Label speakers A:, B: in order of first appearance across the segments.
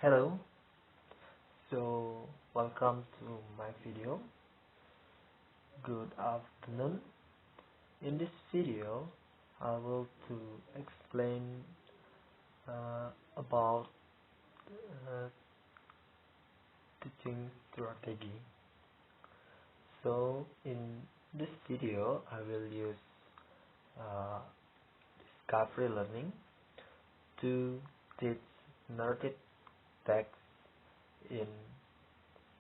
A: Hello, so welcome to my video. Good afternoon. In this video, I will to explain about uh, teaching strategy. So in this video, I will use uh, discovery learning to teach narrative text in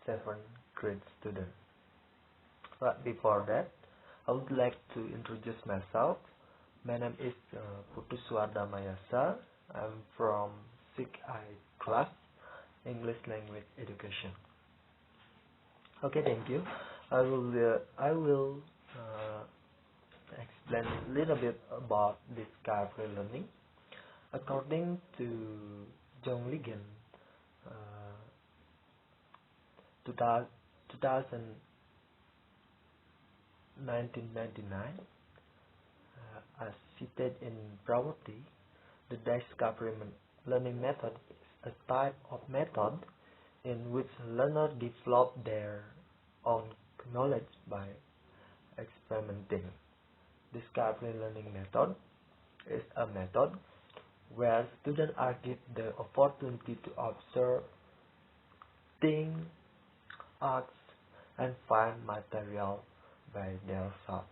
A: 7th grade students. But before that, I would like to introduce myself. My name is Putu Suardamayasa. I'm from 6I class, English Language Education. Okay, thank you. I will explain a little bit about discovery learning. According to John Ligon, uh, 1999, as cited in Pravati, the discovery learning method is a type of method in which learners develop their own knowledge by experimenting. Discovery learning method is a method where students are given the opportunity to observe, think, ask, and find material by themselves.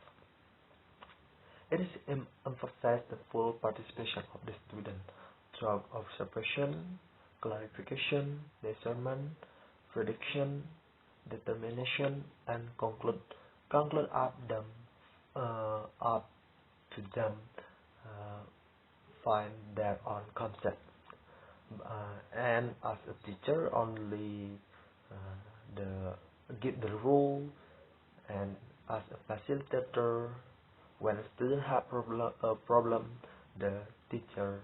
A: It is emphasized the full participation of the student through observation, clarification, measurement, prediction, determination, and conclude up to them find their own concept. And as a teacher, only the give the rule, and as a facilitator, when a student have a problem, the teacher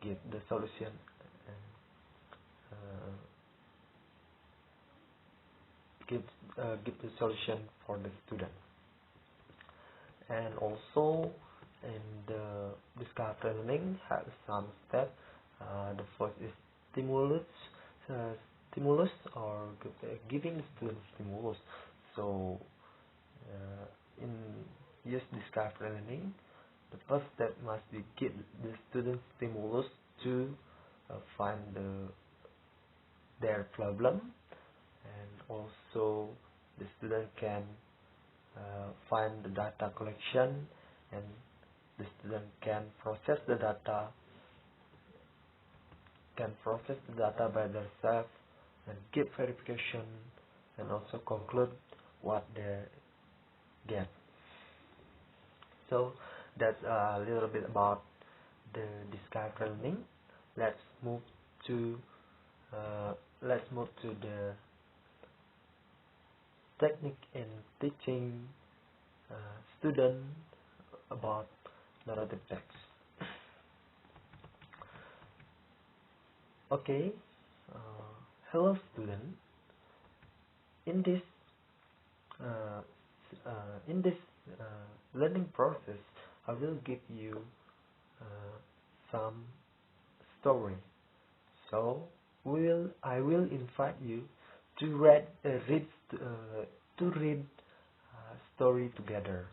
A: give the solution and give the solution for the student. And also in the discovery learning have some steps. The first is stimulus, or giving the student stimulus. So in use discovery learning, the first step must be give the student stimulus to find their problem, and also the student can find the data collection, and the student can process the data by themselves and give verification, and also conclude what they get. So that's a little bit about the discovery learning. Let's move to the technique in teaching students about narrative text. Okay, hello student. In this learning process, I will give you some story. So I will invite you to read story together.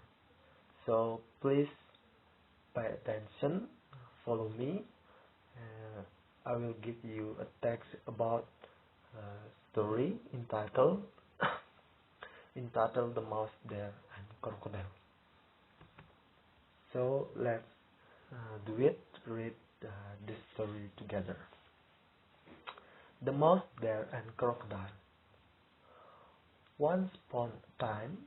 A: So please pay attention, follow me. I will give you a text about story entitled The Mouse, Bear, and Crocodile. So let's read this story together. The Mouse, Bear, and Crocodile. Once upon a time,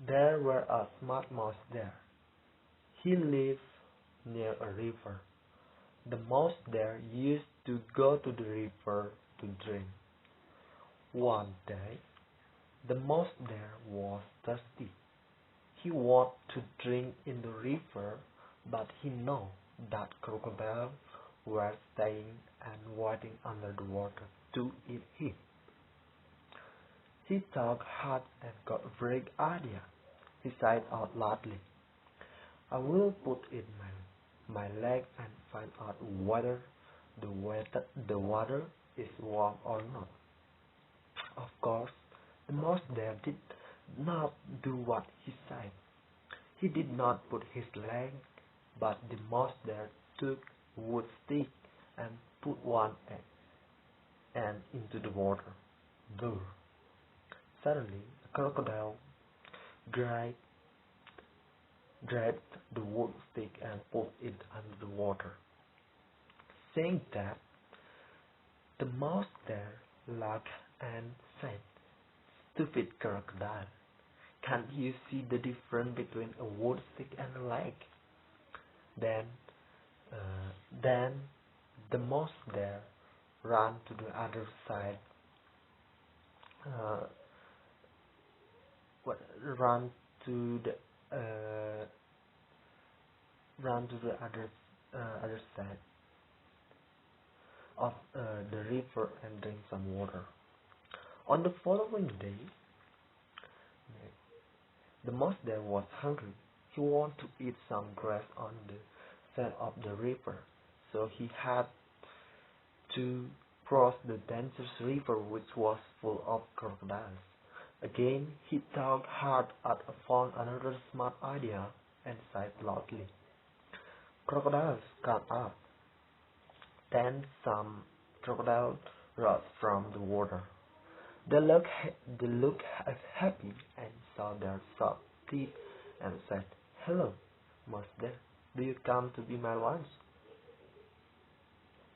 A: there were a smart mouse there. He lived near a river. The mouse there used to go to the river to drink. One day, the mouse there was thirsty. He wanted to drink in the river, but he knew that crocodiles were staying and waiting under the water to eat him. He thought hard and got a great idea. He sighed out loudly, "I will put in my leg and find out whether the water is warm or not. Of course, the mouse there did not do what he said. He did not put his leg, but the mouse there took a wood stick and put one end into the water. Brr. Suddenly, a crocodile dragged, grabbed the wood stick and pulled it under the water. Saying that, the mouse there laughed and said, "Stupid crocodile, can't you see the difference between a wood stick and a leg?" Then, then the mouse there ran to the other side, uh, what, ran to the uh, ran to the other side of the river and drink some water. On the following day, the mouse there was hungry. He wanted to eat some grass on the side of the river, so he had to cross the dangerous river which was full of crocodiles. Again, he thought hard and found another smart idea and sighed loudly. "Crocodiles, come up!" Then some crocodiles rose from the water. They looked happy and saw their sharp teeth and said, "Hello, master, do you come to be my lunch?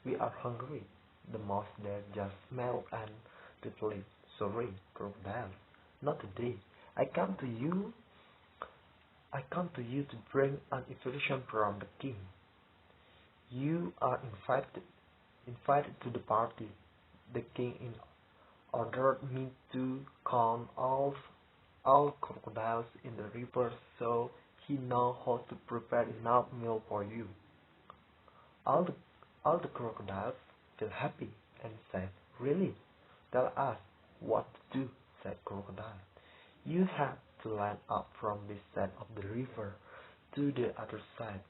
A: We are hungry." The mouse there just smiled and replied, "Sorry, crocodile, not today. I come to you. I come to you to bring an invitation from the king. You are invited to the party. The king ordered me to count all crocodiles in the river, so he knows how to prepare enough meal for you." All the all the crocodiles felt happy and said, "Really? Tell us what to do," said Crocodile. "You have to land up from this side of the river to the other side,"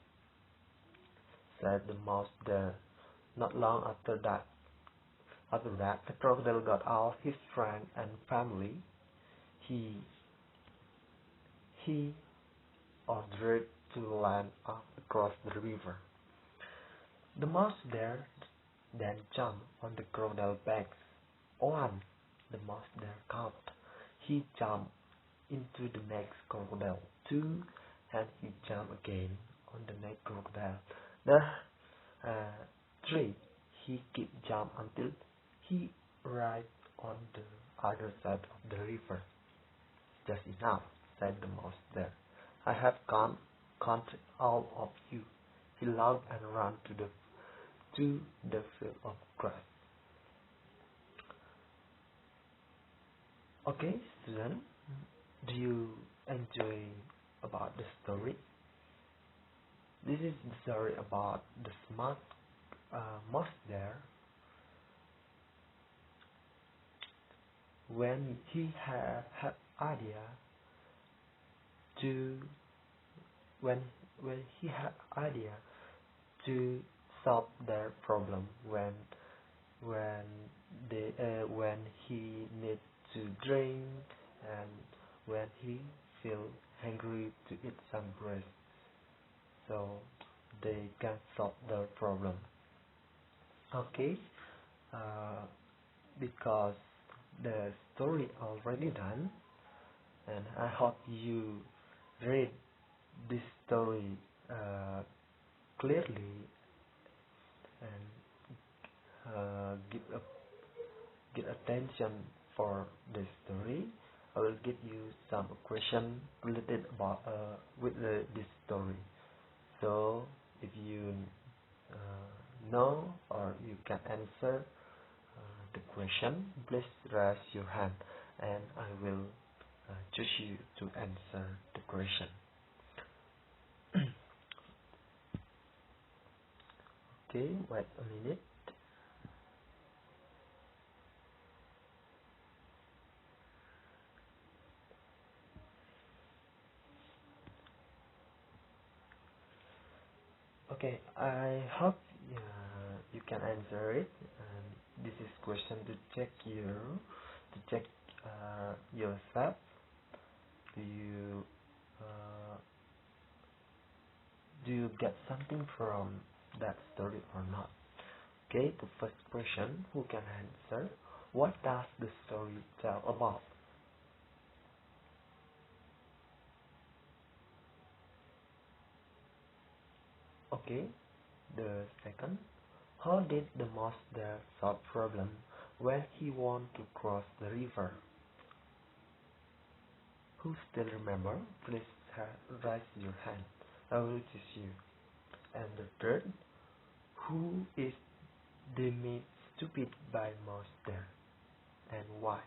A: said the mouse there. Not long after that, the crocodile got all his friends and family. He he ordered to land up across the river. The mouse there then jumped on the crocodile's back. "One!" the mouse there called. He jumped into the next crocodile. "Two!" and he jumped again on the next crocodile. The three. He kept jump until he arrived on the other side of the river. "Just enough," said the mouse there. "I have counted all of you." He laughed and ran to the field of grass. Okay, student, do you enjoy about the story? This is the story about the smart mouse there. When he had idea to when he had idea to solve their problem when when he need to drink and when he feel hungry to eat some bread, so they can solve their problem. Okay, uh, because the story already done, and I hope you read this story clearly and give attention for the story. I will give you some question related about with this story. So if you know or you can answer the question, please raise your hand and I will choose you to answer the question. Okay, wait a minute. Okay, I hope you can answer it. And this is question to check yourself. Do you uh, do you get something from that story or not? Okay, the first question, who can answer? What does the story tell about? Okay, the second, how did the mouse there solve problem when he want to cross the river? Who still remember? Please raise your hand. I will choose you. And the third, who is deemed stupid by mouse there and why?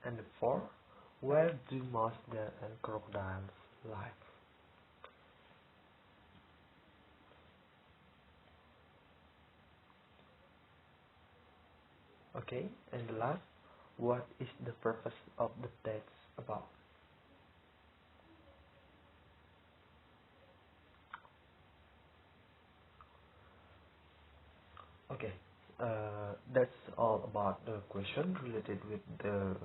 A: And the fourth, where do mouse there and crocodiles live? Okay, and the last, what is the purpose of the text about? Okay, that's all about the question related with the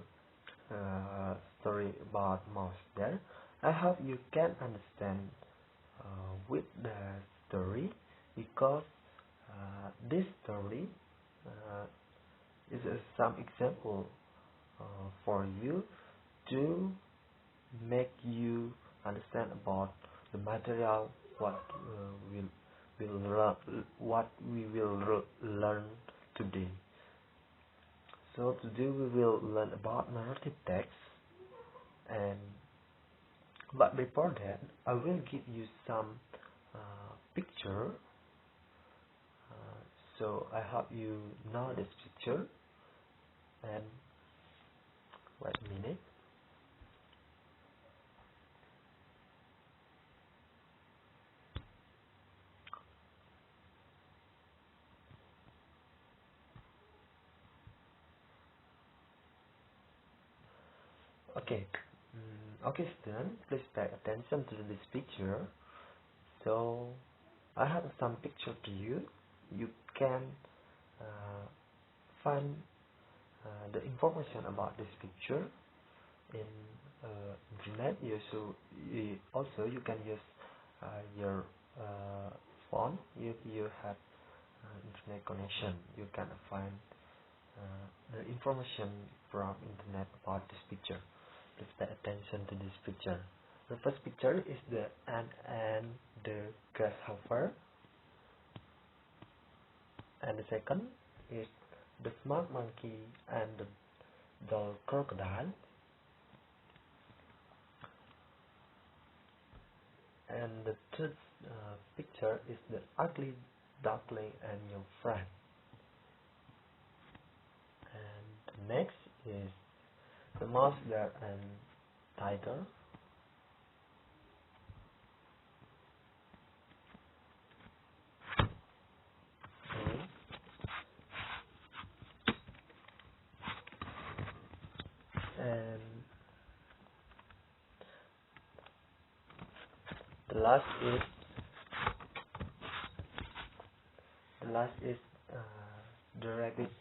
A: story about mouse there. I hope you can understand with the story because this story uh, is some example for you to make you understand about the material what we will learn today. So today we will learn about narrative text, and but before that I will give you some picture. So I hope you know this picture. And wait a minute. Okay. Okay, student, please pay attention to this picture. So I have some picture to you. You can uh, find the information about this picture in internet. Also you can use your phone if you have internet connection. You can find the information from internet about this picture. Please pay attention to this picture. The first picture is the ant and the grasshopper, and the second is the smart monkey and the dull crocodile, and the third picture is the ugly duckling and your friend. And the next is the mouse bear and tiger. Okay. And the last is uh, the rabbit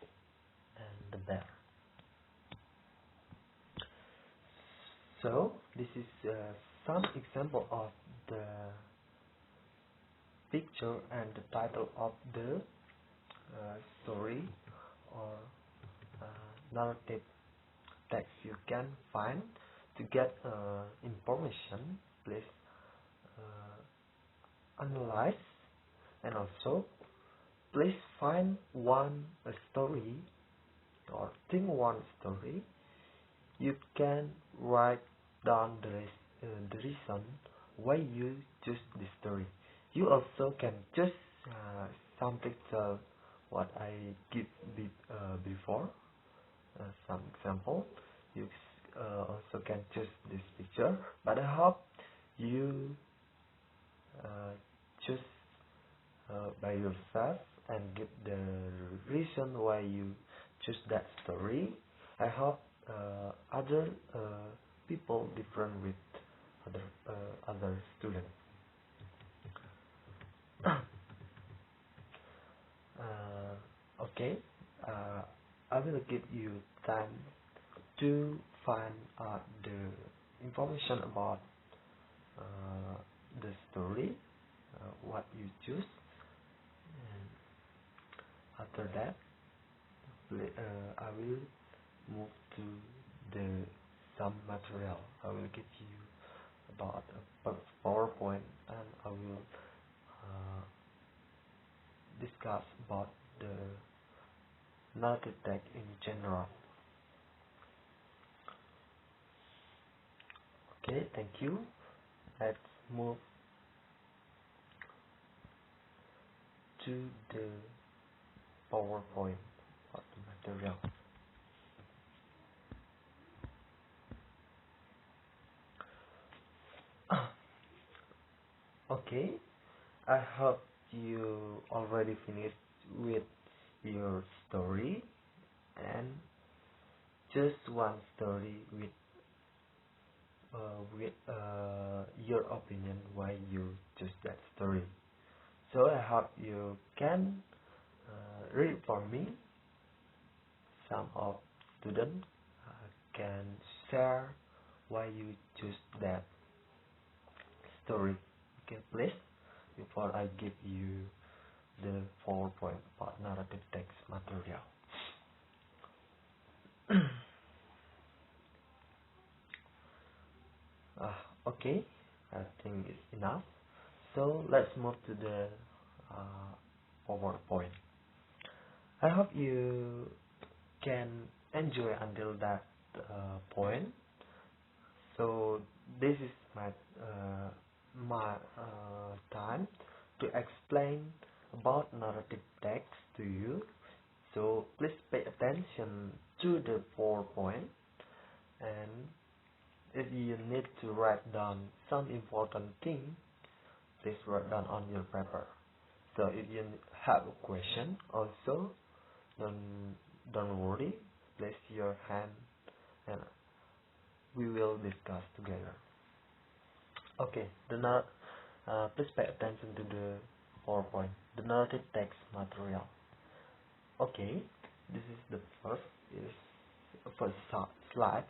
A: and the bear. So this is some example of the picture and the title of the story or narrative text you can find. To get information, please analyze, and also please find one story or think one story. You can write down the reason why you choose this story. You also can choose some picture what I give before, some example. You also can choose this picture, but I hope you choose by yourself and give the reason why you choose that story. I hope other people different with other give you time to find out the information about the story, what you choose, and after that, I will move to the some material. I will give you about a PowerPoint, and I will uh, discuss about the narrative text in general. Okay, thank you. Let's move to the PowerPoint of the material. Okay, I hope you already finished with your story, and just one story with your opinion why you choose that story. So I hope you can read for me. Some of students can share why you choose that story. Okay, please, before I give you the 4-point part narrative text material. Okay, I think it's enough. So let's move to the PowerPoint. I hope you can enjoy until that point. So this is my time to explain about narrative text to you. So please pay attention to the 4 points, and if you need to write down some important things, please write down on your paper. So if you have a question also, don't worry, place your hand and we will discuss together. Okay, please pay attention to the PowerPoint, the narrative text material. Okay, this is the first slide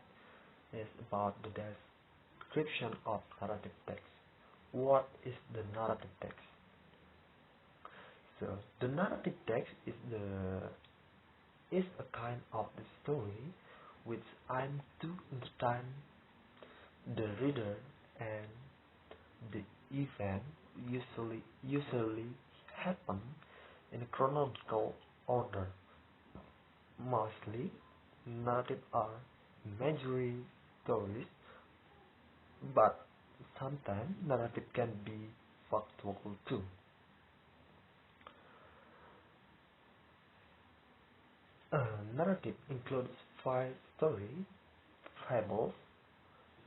A: is about the description of narrative text. What is the narrative text? So the narrative text is a kind of the story which aims to entertain the reader, and the event usually happen in chronological order. Mostly, narrative are imaginary stories, but sometimes narrative can be factual too. Narrative includes 5 stories: fables,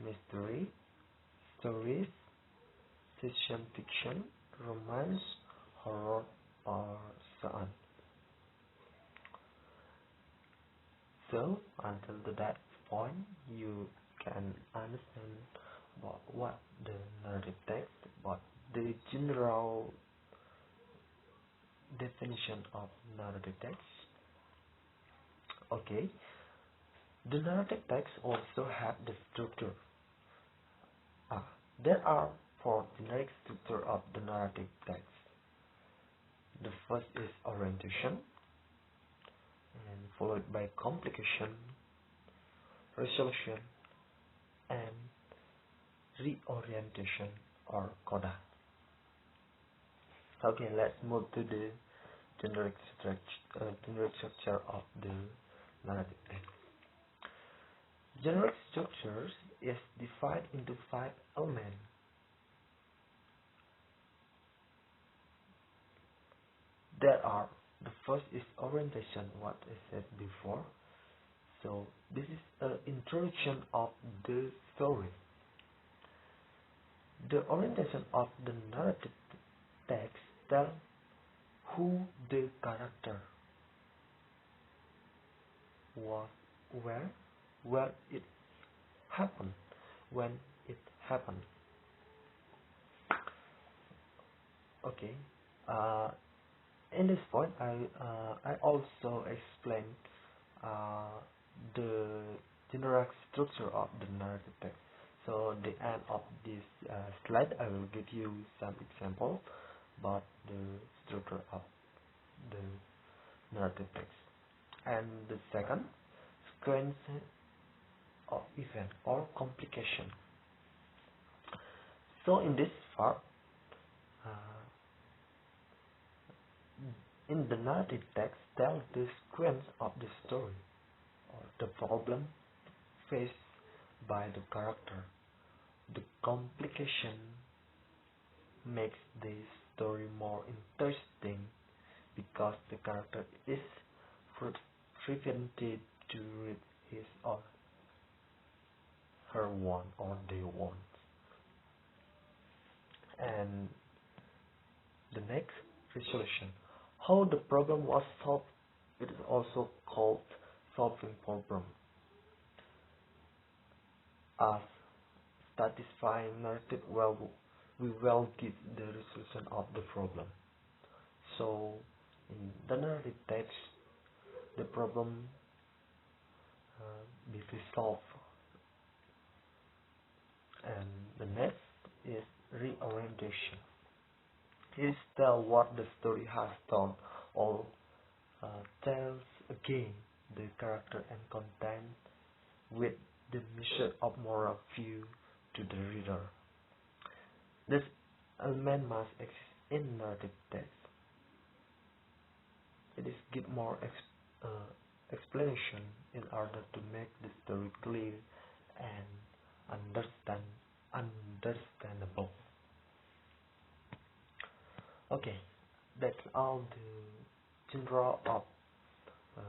A: mystery stories, science fiction, romance, horror, or so on. So until that point, you can understand about what the narrative text, about the general definition of narrative text. Okay, the narrative text also have the structure. There are 4 generic structure of the narrative text. The first is orientation, and followed by complication, resolution, and reorientation or coda. Okay, let's move to the generic structure of the narrative text. Generic structures is divided into 5 elements. The first is orientation, what I said before. So this is an introduction of the story. The orientation of the narrative text tells who the character was, where it happened, when it happened. Okay. In this point, I also explained uh, the general structure of the narrative text. So at the end of this slide, I will give you some examples about the structure of the narrative text. And the second, sequence of event or complication. So in this part, uh, in the narrative text, tell the sequence of the story or the problem faced by the character. The complication makes the story more interesting because the character is prevented to read his or her want or they want. And the next, resolution. How the problem was solved. It is also called solving problem. As satisfying narrative we will give the resolution of the problem. So in the narrative text, the problem be resolved. And the next is reorientation. It is tell what the story has done or tells again the character and content with the mission of moral view to the reader. This element must exist in narrative text. It is give more explanation in order to make the story clear and understandable. Okay, that's all the genre uh,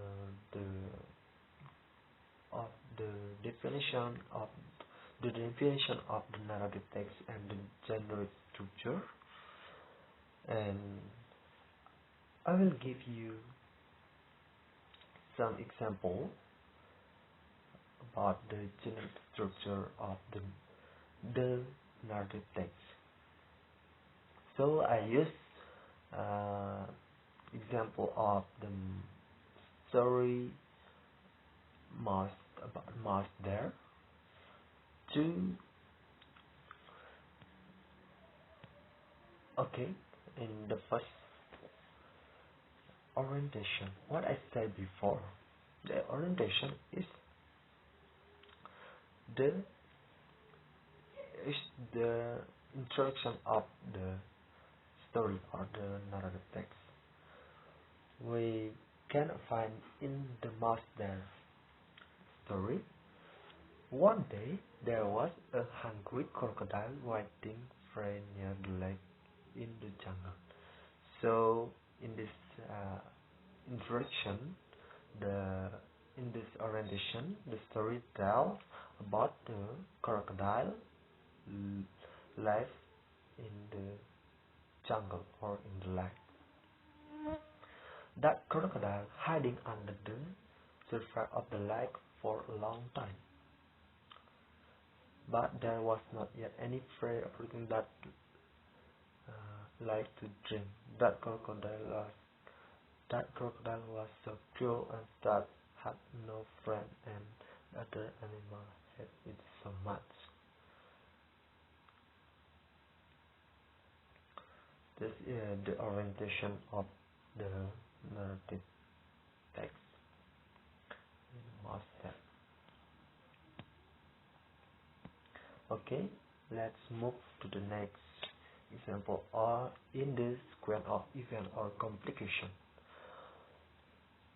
A: the of the definition of the narrative text and the genre structure. And I will give you some example about the genre structure of the narrative text. So I use example of the story must there to okay. In the first orientation, what I said before, the orientation is the introduction of the story or the narrative text. We can find in the master story. One day there was a hungry crocodile waiting free near the lake in the jungle. So in this introduction, in this orientation, the story tells about the crocodile life in the jungle or in the lake. That crocodile hiding under the surface of the lake for a long time. But there was not yet any prey approaching that lake to drink. That crocodile was so cruel and sad, had no friend, and other animals hated it so much. This is the orientation of the narrative text. Okay, let's move to the next example or in the sequence of event or complication.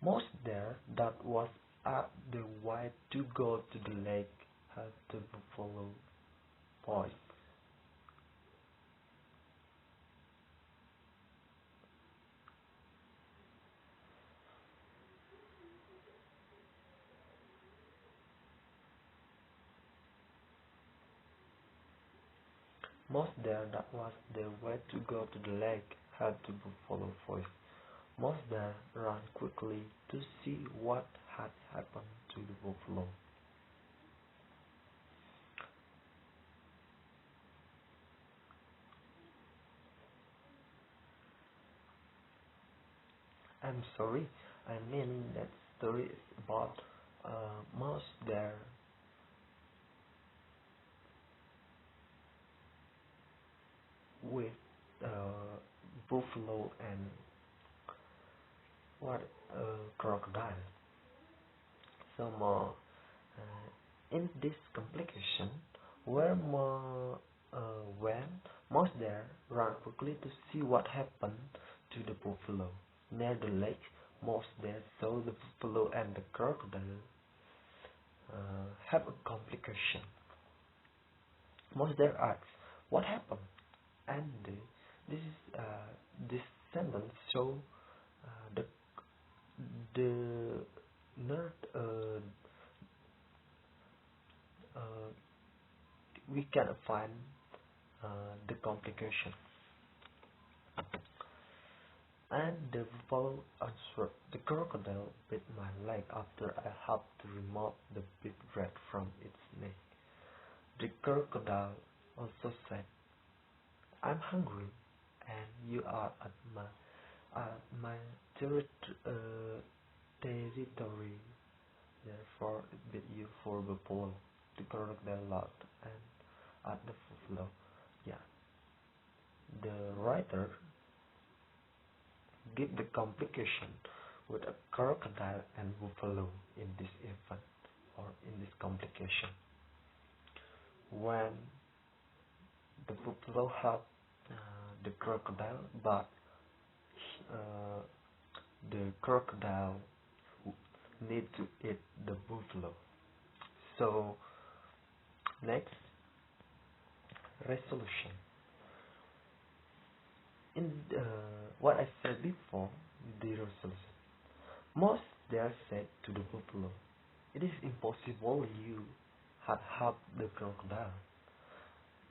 A: Most there that was at the way to go to the lake had to follow voice. Most there that was the way to go to the lake had to follow voice. Most there ran quickly to see what had happened to the buffalo. I'm sorry, I mean that story is about a mouse there with buffalo and what crocodile. So in this complication, where when mouse there ran quickly to see what happened to the buffalo. Near the lake, mouse there saw the buffalo and the crocodile have a complication. Mouse there asks, "What happened?" And this is this sentence show the nerd uh, we can find the complication. And the buffalo answered, "The crocodile bit my leg after I helped to remove the big red from its neck." The crocodile also said, "I'm hungry, and you are at my territory, therefore it bit you for buffalo." The crocodile laughed and at the buffalo. Yeah, the writer give the complication with a crocodile and buffalo in this event or in this complication. When the buffalo helped the crocodile, but uh, the crocodile need to eat the buffalo. So next, resolution. In what I said before, the resolution. Most there said to the buffalo, "It is impossible you had helped the crocodile.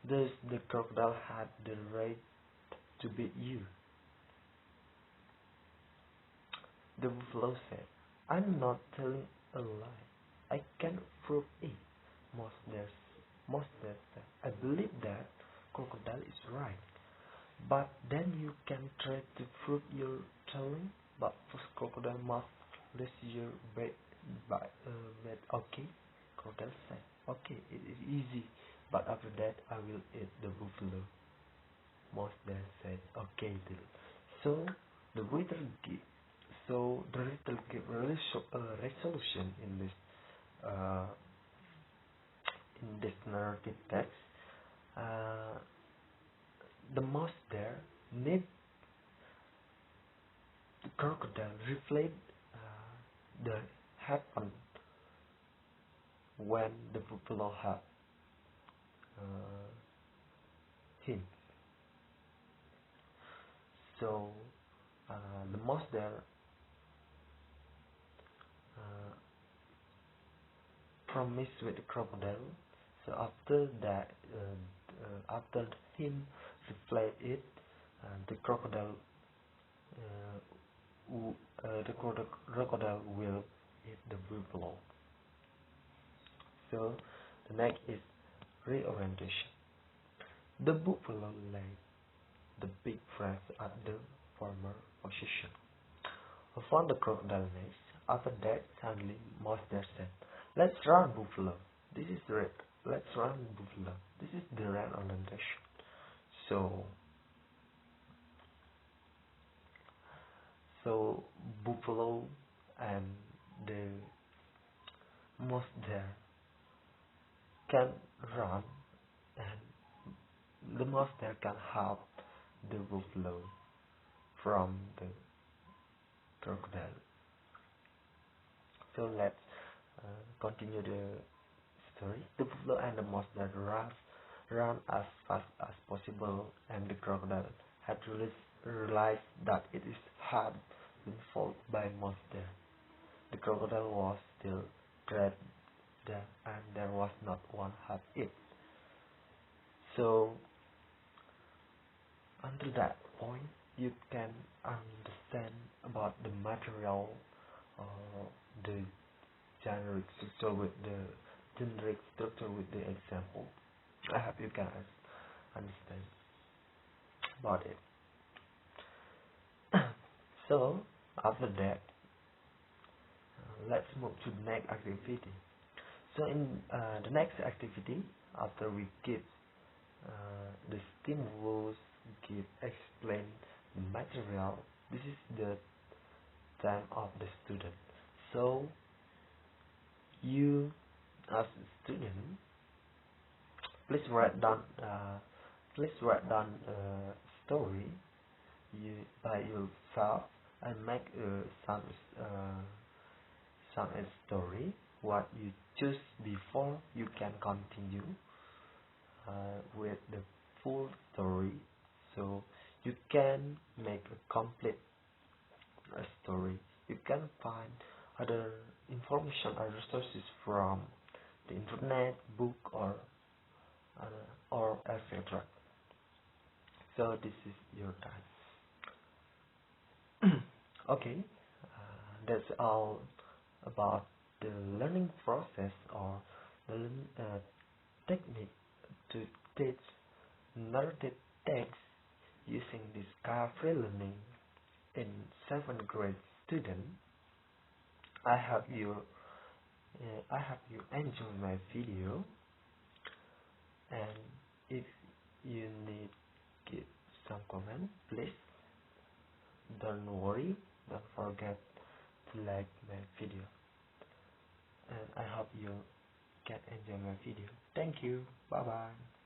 A: Thus the crocodile had the right to beat you." The buffalo said, "I'm not telling a lie. I can prove it." Most there said, "I believe that crocodile is right. But then you can try to prove your telling, but first crocodile must raise your bet, okay?" Crocodile said, "Okay, it is easy, but after that I will eat the buffalo." Mouse then said, "Okay, deal." So the waiter give, so the writer give resolution uh, in this narrative text. Uh, the mouse there need the crocodile reflect the happen when the buffalo had uh, him. So the mouse there uh, promised with the crocodile. So after that, after him reflect it, the crocodile the crocodile will eat the buffalo. So the next is reorientation. The buffalo lay the big press at the former position. Upon the crocodile next. After that, suddenly Monster said, "Let's run, buffalo. This is red. Let's run, buffalo." This is the red orientation. So, so buffalo and the monster can run, and the monster can help the buffalo from the crocodile. So let's continue the story. The buffalo and the monster ran as fast as possible, and the crocodile had realized that it is had been followed by monster. The crocodile was still dead there, and there was not one had it. So until that point, you can understand about the material, the generic structure with the example. I hope you can understand about it. So after that, let's move to the next activity. So in the next activity, after we give the stimulus, give explain the material, this is the time of the student. So you as a student, please write down a story you by yourself and make uh, some story what you choose before you can continue with the full story, so you can make a complete story. You can find other information or resources from the internet, book, or etc. So this is your time. Okay, that's all about the learning process or the technique to teach narrative text using this car-free learning in 7th grade student. I hope you enjoy my video, and if you need give some comment, please don't worry, don't forget to like my video, and I hope you can enjoy my video. Thank you. Bye bye.